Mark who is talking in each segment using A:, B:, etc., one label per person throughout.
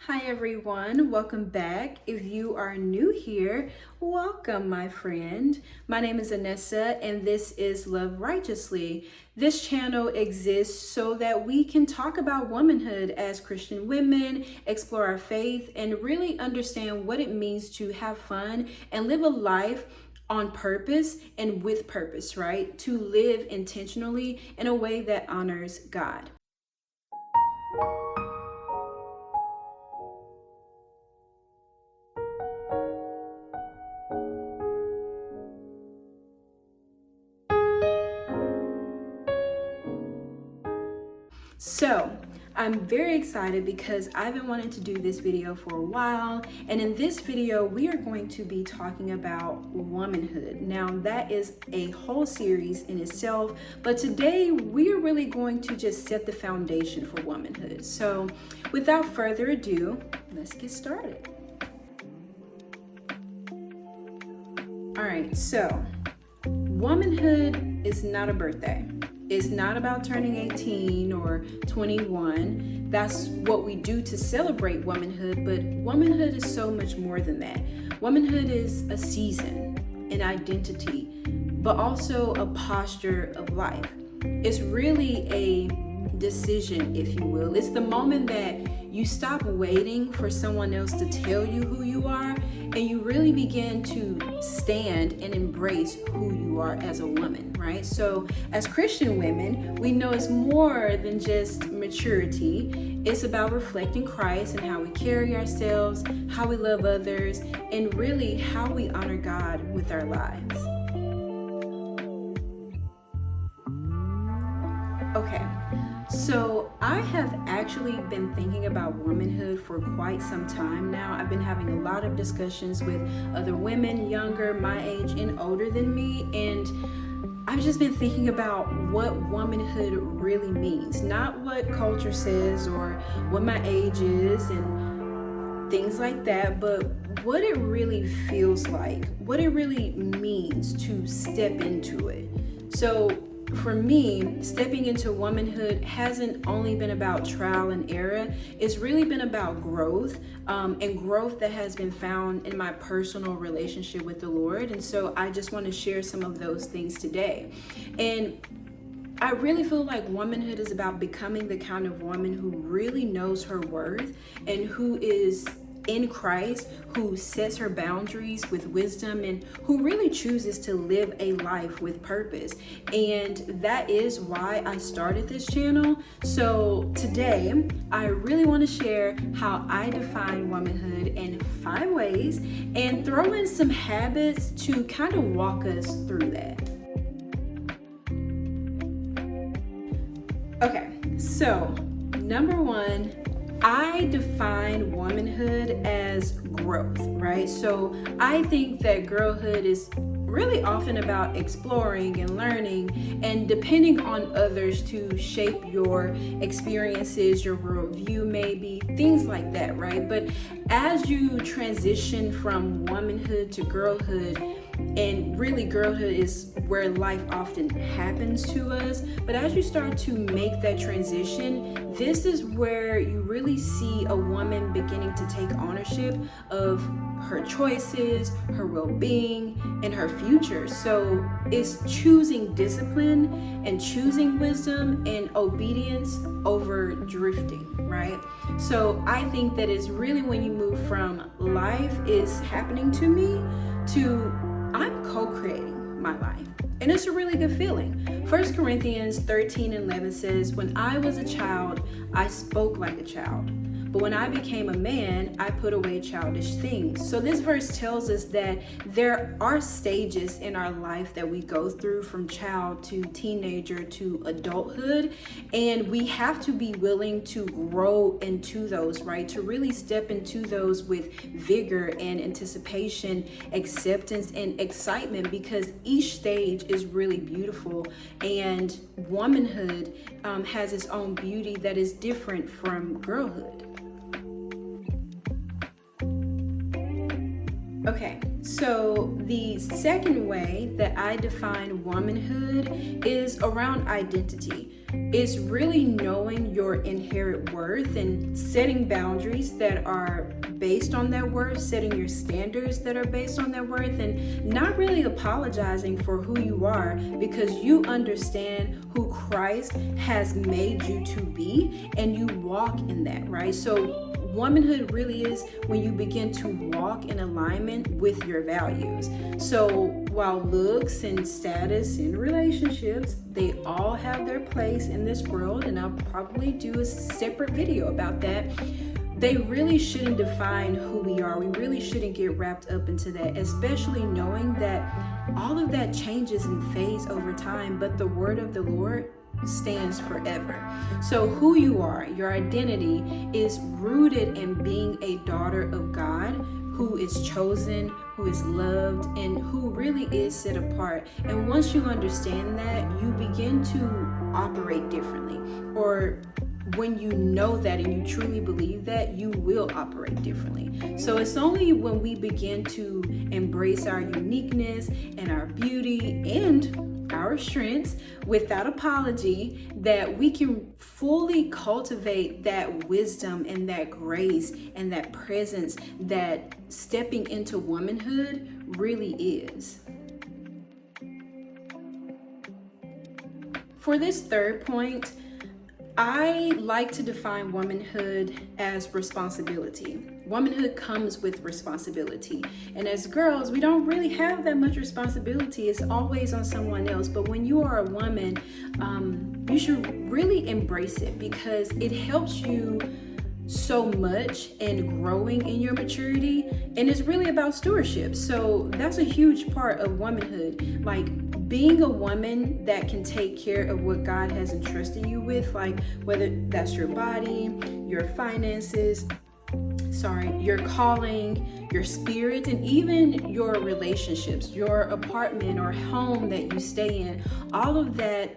A: Hi everyone, welcome back. If you are new here, welcome my friend. My name is Anessa and this is Love Righteously. This channel exists so that we can talk about womanhood as Christian women, explore our faith, and really understand what it means to have fun and live a life on purpose and with purpose, right? To live intentionally in a way that honors God. So I'm very excited because I've been wanting to do this video for a while, and in this video we are going to be talking about womanhood. Now that is a whole series in itself, but today we're really going to just set the foundation for womanhood. So without further ado, let's get started. All right, so womanhood is not a birthday. It's not about turning 18 or 21. That's what we do to celebrate womanhood, but womanhood is so much more than that. Womanhood is a season, an identity, but also a posture of life. It's really a decision, if you will. It's the moment that you stop waiting for someone else to tell you who you are, and you really begin to stand and embrace who you are as a woman, right? So as Christian women, we know it's more than just maturity. It's about reflecting Christ and how we carry ourselves, how we love others, and really how we honor God with our lives. Okay. So I have actually been thinking about womanhood for quite some time now. I've been having a lot of discussions with other women, younger, my age, and older than me, and I've just been thinking about what womanhood really means. Not what culture says or what my age is and things like that, but what it really feels like, what it really means to step into it. So for me, stepping into womanhood hasn't only been about trial and error. It's really been about growth, and growth that has been found in my personal relationship with the Lord. And so I just want to share some of those things today. And I really feel like womanhood is about becoming the kind of woman who really knows her worth and who is in Christ, who sets her boundaries with wisdom and who really chooses to live a life with purpose. And that is why I started this channel. So today, I really want to share how I define womanhood in 5 ways and throw in some habits to kind of walk us through that. Okay, so number 1, I define womanhood as growth, right? So I think that girlhood is really often about exploring and learning and depending on others to shape your experiences, your worldview, maybe things like that, right? But as you transition from womanhood to girlhood, and really girlhood is where life often happens to us, but as you start to make that transition, this is where you really see a woman beginning to take ownership of her choices, her well-being, and her future. So it's choosing discipline and choosing wisdom and obedience over drifting, right? So I think that it's really when you move from life is happening to me to I'm co-creating my life. And it's a really good feeling. 1 Corinthians 13:11 says, "When I was a child, I spoke like a child. But when I became a man, I put away childish things." So this verse tells us that there are stages in our life that we go through from child to teenager to adulthood. And we have to be willing to grow into those, right? To really step into those with vigor and anticipation, acceptance and excitement, because each stage is really beautiful. And womanhood has its own beauty that is different from girlhood. Okay, so the second way that I define womanhood is around identity. It's really knowing your inherent worth and setting boundaries that are based on that worth, setting your standards that are based on that worth, and not really apologizing for who you are because you understand who Christ has made you to be and you walk in that, right? So womanhood really is when you begin to walk in alignment with your values. So while looks and status in relationships, they all have their place in this world, and I'll probably do a separate video about that, they really shouldn't define who we are. We really shouldn't get wrapped up into that, especially knowing that all of that changes and fades over time, but the word of the Lord stands forever. So who you are, your identity, is rooted in being a daughter of God who is chosen, who is loved, and who really is set apart. And once you understand that, you begin to operate differently. Or when you know that and you truly believe that, you will operate differently. So it's only when we begin to embrace our uniqueness and our beauty and our strengths without apology that we can fully cultivate that wisdom and that grace and that presence that stepping into womanhood really is. For this third point, I like to define womanhood as responsibility. Womanhood comes with responsibility. And as girls, we don't really have that much responsibility. It's always on someone else. But when you are a woman, you should really embrace it because it helps you so much in growing in your maturity. And it's really about stewardship. So that's a huge part of womanhood. Like, being a woman that can take care of what God has entrusted you with, like whether that's your body, your finances, your calling, your spirit, and even your relationships, your apartment or home that you stay in, all of that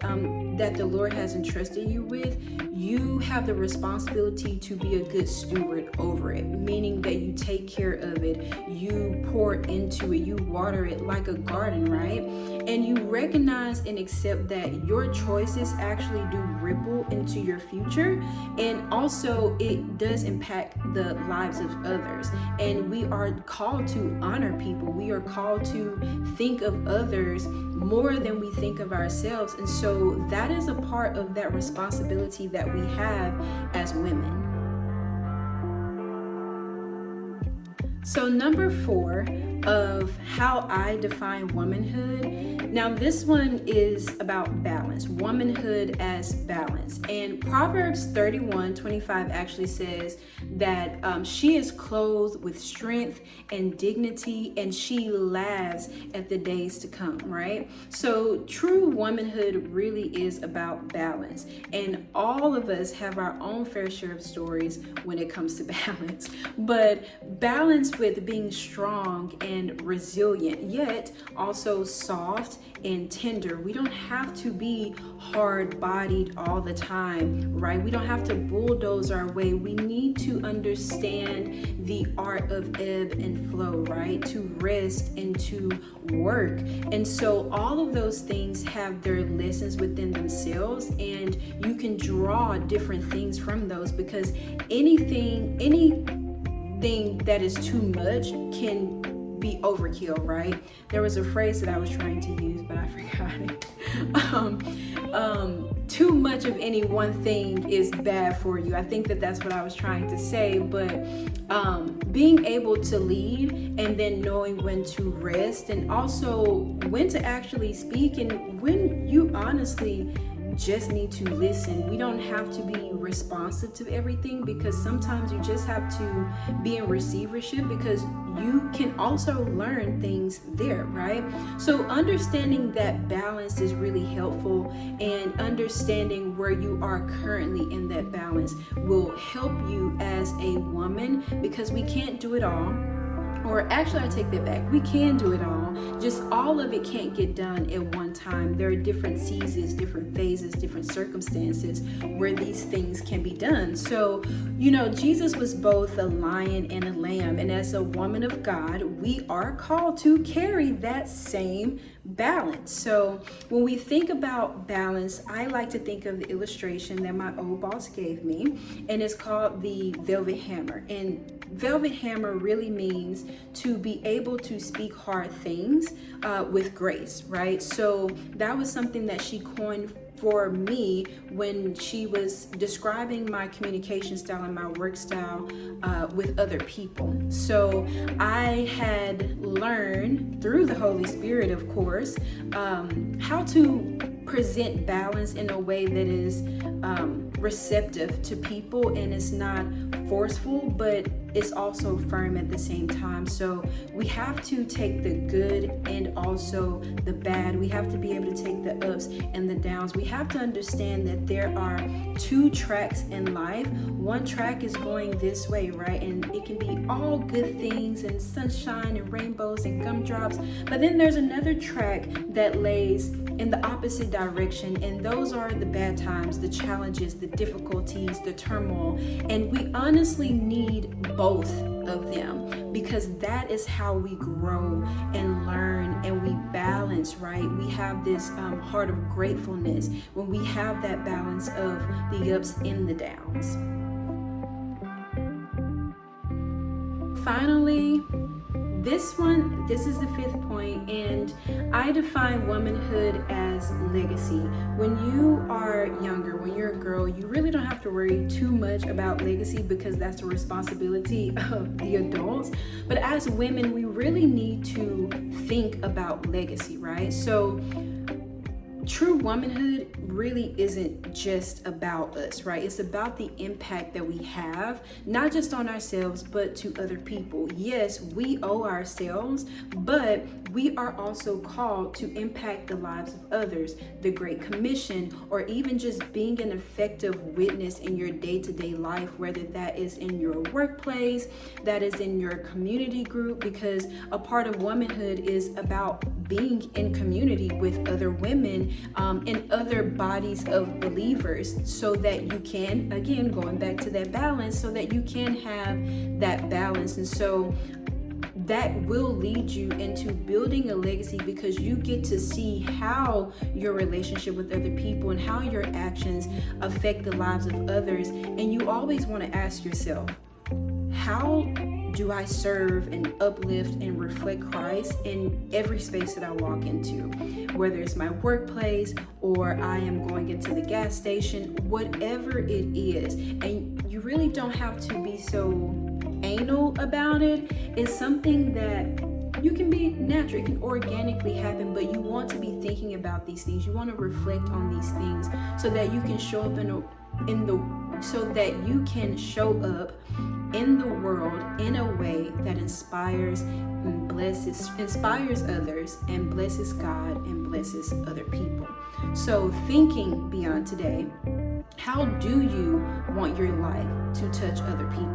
A: that the Lord has entrusted you with, you have the responsibility to be a good steward over it, meaning that you take care of it, you pour into it, you water it like a garden, right? And you recognize and accept that your choices actually do ripple into your future, and also it does impact the lives of others. And we are called to honor people. We are called to think of others more than we think of ourselves. And so that is a part of that responsibility that we have as women. So number 4 of how I define womanhood. Now this one is about balance, womanhood as balance. And Proverbs 31:25 actually says that she is clothed with strength and dignity, and she laughs at the days to come, right? So true womanhood really is about balance. And all of us have our own fair share of stories when it comes to balance. But balance with being strong and resilient, yet also soft and tender. We don't have to be hard-bodied all the time, right? We don't have to bulldoze our way. We need to understand the art of ebb and flow, right? To rest and to work. And so all of those things have their lessons within themselves, and you can draw different things from those, because anything that is too much can be overkill, right? There was a phrase that I was trying to use, but I forgot it. Too much of any one thing is bad for you. I think that that's what I was trying to say, but being able to lead and then knowing when to rest, and also when to actually speak, and when you honestly just need to listen. We don't have to be responsive to everything, because sometimes you just have to be in receivership, because you can also learn things there, right? So understanding that balance is really helpful, and understanding where you are currently in that balance will help you as a woman, because we can't do it all. Or actually, I take that back. We can do it all, now. Just all of it can't get done at one time. There are different seasons, different phases, different circumstances where these things can be done. So, Jesus was both a lion and a lamb. And as a woman of God, we are called to carry that same balance. So when we think about balance, I like to think of the illustration that my old boss gave me, and it's called the velvet hammer. And velvet hammer really means to be able to speak hard things with grace, right? So that was something that she coined for me when she was describing my communication style and my work style with other people. So I had learned through the Holy Spirit, of course, how to present balance in a way that is receptive to people, and it's not forceful, but it's also firm at the same time. So we have to take the good and also the bad. We have to be able to take the ups and the downs. We have to understand that there are two tracks in life. One track is going this way, right? And it can be all good things and sunshine and rainbows and gumdrops. But then there's another track that lays in the opposite direction. And those are the bad times, the challenges, the difficulties, the turmoil. And we honestly need both of them, because that is how we grow and learn and we balance, right? We have this heart of gratefulness when we have that balance of the ups and the downs. Finally, this is the fifth point, and I define womanhood as legacy. When you are younger, when you're a girl, you really don't have to worry too much about legacy because that's a responsibility of the adults. But as women, we really need to think about legacy, right? So true womanhood really isn't just about us, right? It's about the impact that we have, not just on ourselves, but to other people. Yes, we owe ourselves, but we are also called to impact the lives of others. The Great Commission, or even just being an effective witness in your day-to-day life, whether that is in your workplace, that is in your community group, because a part of womanhood is about being in community with other women and other bodies of believers, so that you can, again, going back to that balance, so that you can have that balance. And so that will lead you into building a legacy, because you get to see how your relationship with other people and how your actions affect the lives of others. And you always want to ask yourself, how do I serve and uplift and reflect Christ in every space that I walk into? Whether it's my workplace or I am going into the gas station, whatever it is. And you really don't have to be so anal about it. It's something that you can be natural, it can organically happen, but you want to be thinking about these things. You want to reflect on these things so that you can show up in the world in a way that inspires others and blesses God and blesses other people. So thinking beyond today, how do you want your life to touch other people?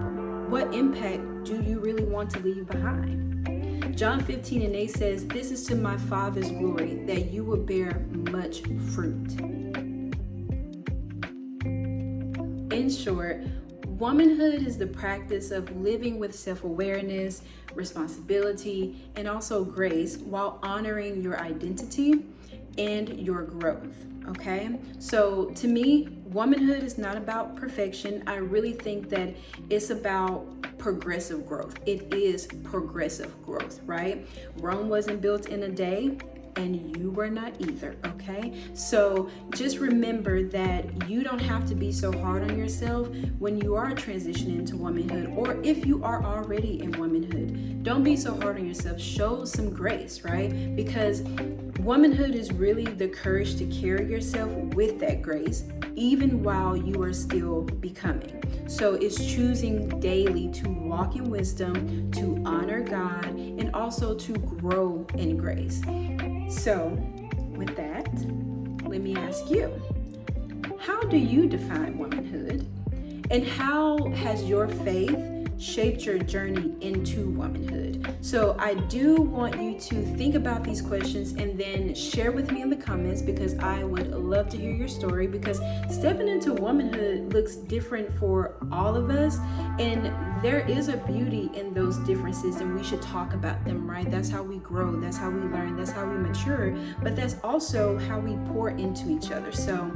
A: What impact do you really want to leave behind? John 15:8 says, "This is to my Father's glory, that you will bear much fruit." In short, womanhood is the practice of living with self-awareness, responsibility, and also grace while honoring your identity and your growth. Okay? So to me, womanhood is not about perfection. I really think that it's about progressive growth. It is progressive growth, right? Rome wasn't built in a day, and you were not either, okay? So just remember that you don't have to be so hard on yourself when you are transitioning into womanhood, or if you are already in womanhood. Don't be so hard on yourself. Show some grace, right? Because womanhood is really the courage to carry yourself with that grace, even while you are still becoming. So it's choosing daily to walk in wisdom, to honor God, and also to grow in grace. So, with that, let me ask you, how do you define womanhood? And how has your faith shaped your journey into womanhood? So I do want you to think about these questions and then share with me in the comments, because I would love to hear your story, because stepping into womanhood looks different for all of us, and there is a beauty in those differences, and we should talk about them, right? That's how we grow, that's how we learn, that's how we mature, but that's also how we pour into each other. So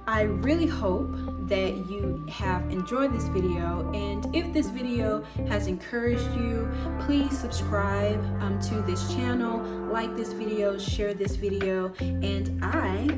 A: I really hope that you have enjoyed this video, and if this video has encouraged you, please subscribe to this channel, like this video, share this video, and I